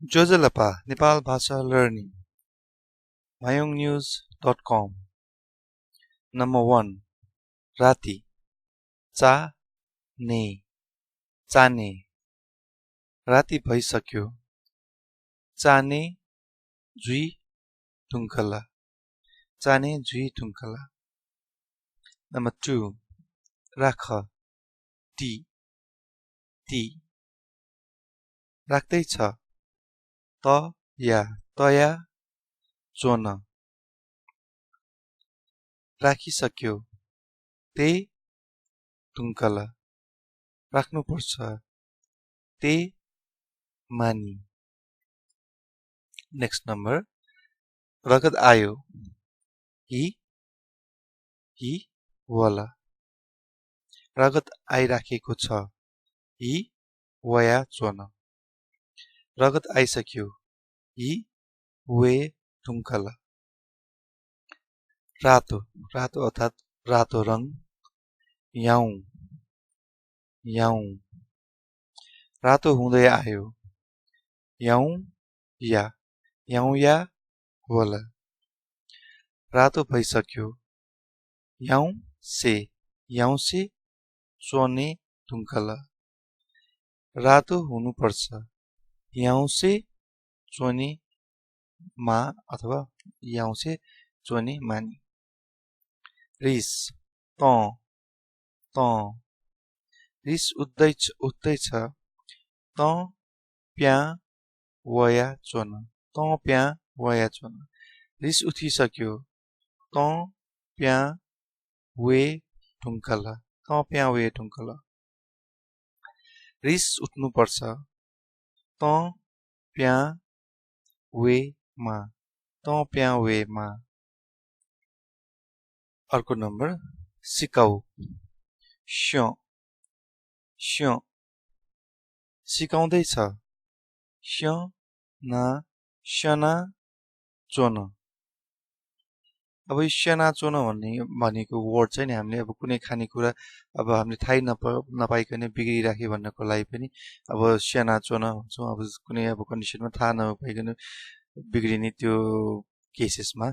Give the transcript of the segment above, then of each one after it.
Jojalapa, Nepal Bhasha Learning, mayongnews.com. Number 1. Rati, cha ne, chane. Rati bhaisakyo. Chane jui tunkala. Chane jui tunkala. Number 2. Rakha, ti, ti. राख्दै छ त या तया चोन राखिसक्यो ते तुङ्कल राख्नुपर्छ ते मानी नेक्स्ट नम्बर रगत आयो हि वला रगत आइराखेको छ हि वया चोन रगत आइसक्यो हि वे तुङ्कल रातो रातो अर्थात् रातो रङ याउ याउ रातो हुँदै आयो याउ या होला रातो भइसक्यो याउ से चोने तुङ्कल रातो हुनुपर्छ याउसे चोने मा अथवा याउसे चोने मानी रिस त रिस उठ्दैछ त प्या वया चोन रिस उठिसक्यो त प्या वे तुङ्कल रिस उठ्नुपर्छ त प्या वे मा अर्को नम्बर सिकाउ श्य सिकाउँदैछ श्यना चोन अब यो श्यना चोन भनेको वर्ड चाहिँ नि हामीले अब कुनै खानेकुरा अब हामीले थाहै नपाइकन बिग्रिराख्यो भन्नको लागि पनि अब श्यना चोन भन्छौँ अब कुनै अब कन्डिसनमा थाहा नपाइकन बिग्रिने त्यो केसेसमा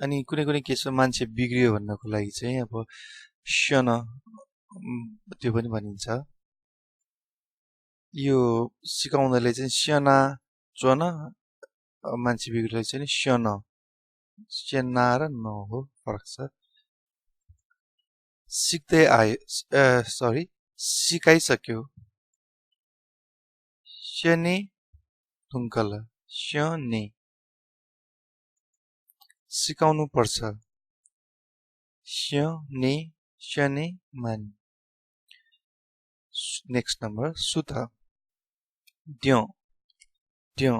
अनि कुनै केसमा मान्छे बिग्रियो भन्नको लागि चाहिँ अब श्यन त्यो पनि भनिन्छ यो सिकाउँदाले चाहिँ श्यना चोन मान्छे बिग्रियो चाहिँ श्यना र न हो फरक छ सिकाइसक्यो श्यने तुङ्कल श्यने सिकाउनु पर्छ श्यने मानी नेक्स्ट नम्बर सुत द्य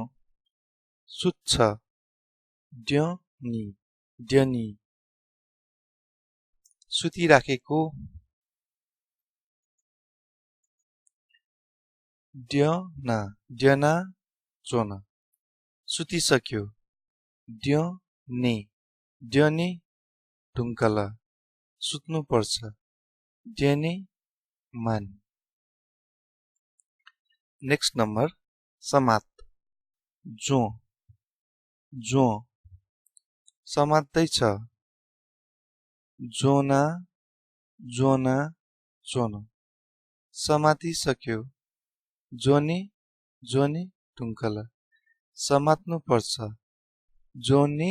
सुत्छ द्यनी सुतिराखेको द्यना चोन सुतिसक्यो द्यने तुङ्कल सुत्नुपर्छ द्यने मानी नेक्स्ट नम्बर समात जो समात्दैछ जोना चोन समातिसक्यो जोने तुङ्कल समात्नु पर्छ जोने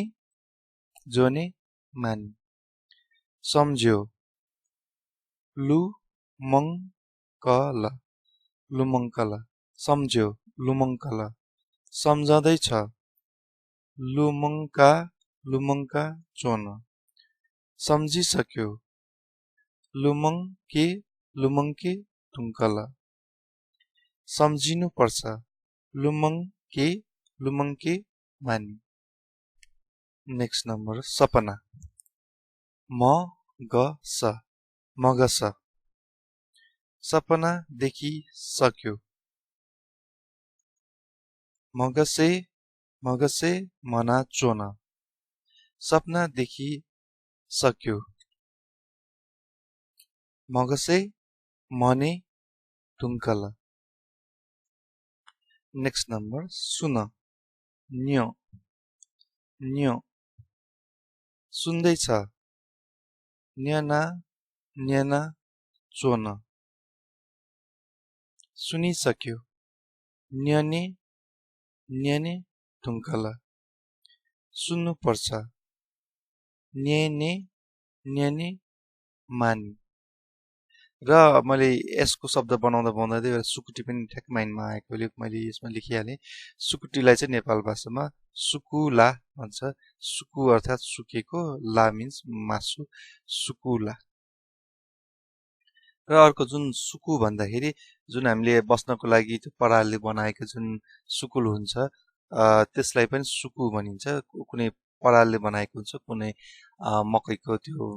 मानी सम्झ्यो लुमङ्कल सम्झ्यो लुमङ्कल सम्झँदैछ लुमङ्का चोन सम्झिसक्यो लुमङ्के तुङ्कल सम्झिनु पर्छ लुमङ्के मानी नेक्स्ट नम्बर सपना मगस सपना देखिसक्यो मगसे मना चोन सपना देखिसक्यो मगसे मने तुङ्कल नेक्स्ट नम्बर सुन न्यो न्यो सुन्दैछ न्यना न्यना चोन सुनिसक्यो न्यने न्यने ढुङ्कल सुन्नुपर्छ न्यने न्यने मानी र मैले यसको शब्द बनाउँदा बनाउँदै एउटा सुकुटी पनि ठ्याक्क माइन्डमा आएकोले मैले यसमा लेखिहालेँ सुकुटीलाई चाहिँ नेपाल भाषामा सुकुला भन्छ सुकु अर्थात् सुकेको ला मिन्स मासु सुकुला र अर्को जुन सुकु भन्दाखेरि जुन हामीले बस्नको लागि त्यो परालले बनाएको जुन सुकुल हुन्छ त्यसलाई पनि सुकु भनिन्छ कुनै परालले बनाएको हुन्छ कुनै मकैको त्यो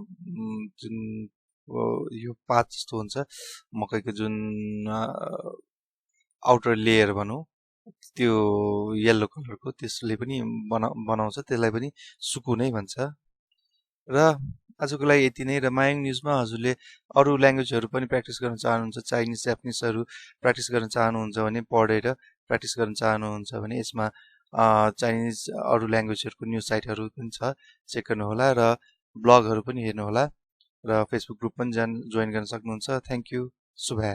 जुन यो पात जस्तो हुन्छ मकैको जुन आउटर लेयर भनौँ त्यो येल्लो कलरको त्यसले पनि बनाउँछ त्यसलाई पनि सुकु नै भन्छ र आजको लागि यति नै र मायाङ न्युजमा हजुरले अरू ल्याङ्ग्वेजहरू पनि प्र्याक्टिस गर्न चाहनुहुन्छ चाइनिज जापानिजहरू प्र्याक्टिस गर्न चाहनुहुन्छ भने पढेर प्र्याक्टिस गर्न चाहनुहुन्छ भने यसमा चाइनिज अरू ल्याङ्ग्वेजहरूको न्युज साइटहरू पनि छ चेक गर्नुहोला र ब्लगहरू पनि हेर्नुहोला र फेसबुक ग्रुप पनि जोइन गर्न सक्नुहुन्छ थ्याङ्क यू शुभ